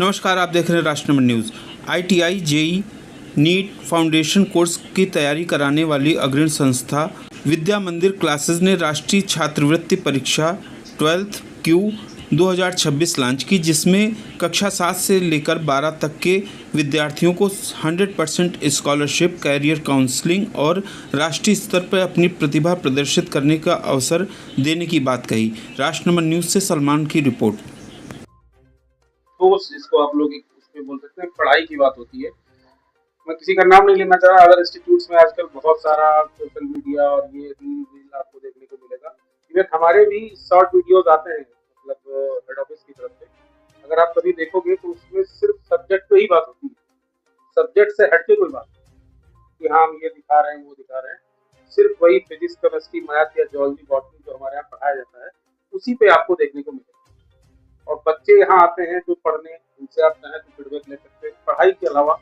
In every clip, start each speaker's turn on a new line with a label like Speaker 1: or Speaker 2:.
Speaker 1: नमस्कार, आप देख रहे हैं Rashtramandal news. ITI JEE NEET foundation course की तैयारी कराने वाली अग्रणी संस्था विद्या मंदिर क्लासेस ने राष्ट्रीय छात्रवृत्ति परीक्षा 12th Q 2026 लॉन्च की, जिसमें कक्षा 7 से लेकर 12 तक के विद्यार्थियों को 100% स्कॉलरशिप, कैरियर काउंसलिंग और राष्ट्रीय स्तर पर अपनी प्रतिभा प्रदर्शित करने का अवसर देने की बात कही। राष्ट्रमंडल न्यूज़ से सलमान की रिपोर्ट।
Speaker 2: कोर्स जिसको आप लोग उसमें बोल सकते हैं, पढ़ाई की बात होती है। मैं किसी का नाम नहीं लेना चाह रहा। अदर इंस्टीट्यूट्स में आजकल बहुत सारा सोशल मीडिया और ये रील आपको देखने को मिलेगा। इवन हमारे भी शॉर्ट वीडियोस आते हैं, मतलब हेड ऑफिस की तरफ से। अगर आप कभी देखोगे तो उसमें सिर्फ सब्जेक्ट पे ही बात होती है, सब्जेक्ट से हटके कोई बात नहीं कि हाँ हम ये दिखा रहे हैं वो दिखा रहे हैं। सिर्फ वही फिजिक्स, केमिस्ट्री, मैथ या जियोलॉजी, बॉटनी जो हमारे यहाँ पढ़ाया जाता है, उसी पे आपको देखने को मिलेगा। और बच्चे यहाँ आते हैं जो पढ़ने, उनसे आप चाहें तो फीडबैक ले सकते हैं। पढ़ाई के अलावा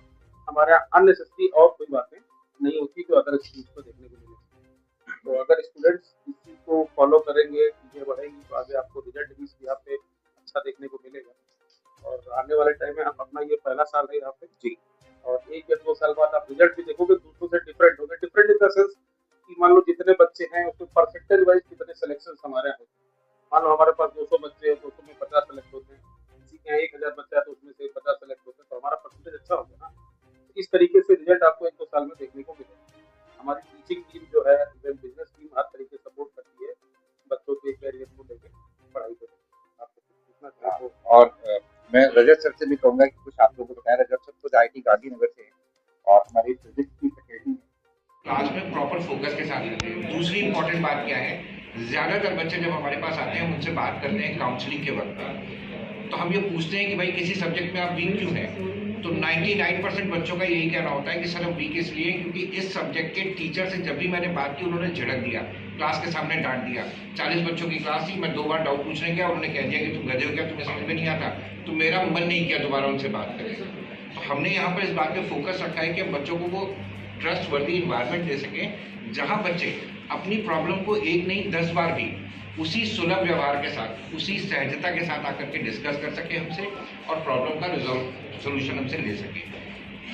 Speaker 2: हमारे यहाँ अननेसेसरी और कोई बातें नहीं होती जो अदर स्कूल्स को देखने को मिलेगी। तो अगर स्टूडेंट्स इस चीज़ को फॉलो करेंगे, चीज़ें बढ़ेंगी, तो आगे आपको रिजल्ट भी इस यहाँ पे अच्छा देखने को मिलेगा। और आने वाले टाइम में हम अपना ये पहला साल है यहाँ पे जी, और 1 या 2 साल बाद आप रिजल्ट भी देखोगे दूसरों से डिफरेंट होगा। डिफरेंट इन द सेंस कि मान लो जितने बच्चे हैं उसमें परसेंटेज वाइज कितने सिलेक्शन हमारे यहाँ होते हैं। मान लो हमारे पास 200 बच्चे हैं, 200 में 50 सेलेक्ट होते हैं। किसी के यहाँ 1000 बच्चा है तो उसमें से 50 सेलेक्ट होते हैं, तो हमारा परसेंटेज अच्छा होगा ना। इस तरीके से रिजल्ट आपको 1-2 साल में देखने को मिलेगा। हमारी टीचिंग टीम जो है, इवन बिजनेस टीम हर तरीके से सपोर्ट करती है बच्चों के कैरियर को लेकर, पढ़ाई को लेकर। आपको पूछना चाहिए।
Speaker 3: और मैं रजत सर से भी कहूँगा कि कुछ आप लोगों को बताया। रजत सर खुद IIT गांधीनगर से और हमारी फिजिक्स की फैकल्टी
Speaker 4: क्लास में प्रॉपर फोकस के साथ रहते हैं। दूसरी इंपॉर्टेंट बात क्या है, ज़्यादातर बच्चे जब हमारे पास आते हैं, हम उनसे बात करते हैं काउंसलिंग के वक्त में, तो हम ये पूछते हैं कि भाई किसी सब्जेक्ट में आप वीक क्यों हैं। तो 99% बच्चों का यही कहना होता है कि सर हम वीक इसलिए क्योंकि इस सब्जेक्ट के टीचर से जब भी मैंने बात की उन्होंने झड़क दिया, क्लास के सामने डांट दिया। 40 बच्चों की क्लास थी, मैं 2 बार डाउट पूछने गया, उन्होंने कह दिया कि तुम गधे हो क्या, तुम्हें समझ में नहीं आता। तो मेरा मन नहीं किया दोबारा उनसे बात करें। तो हमने यहाँ पर इस बात पे फोकस रखा है कि हम बच्चों को वो ट्रस्ट वर्दी इन्वायरमेंट दे सकें जहाँ बच्चे अपनी प्रॉब्लम को 1 नहीं 10 बार भी उसी सुलभ व्यवहार के साथ, उसी सहजता के साथ आकर के डिस्कस कर सके हमसे और प्रॉब्लम का सोल्यूशन हमसे ले सके।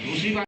Speaker 4: दूसरी बात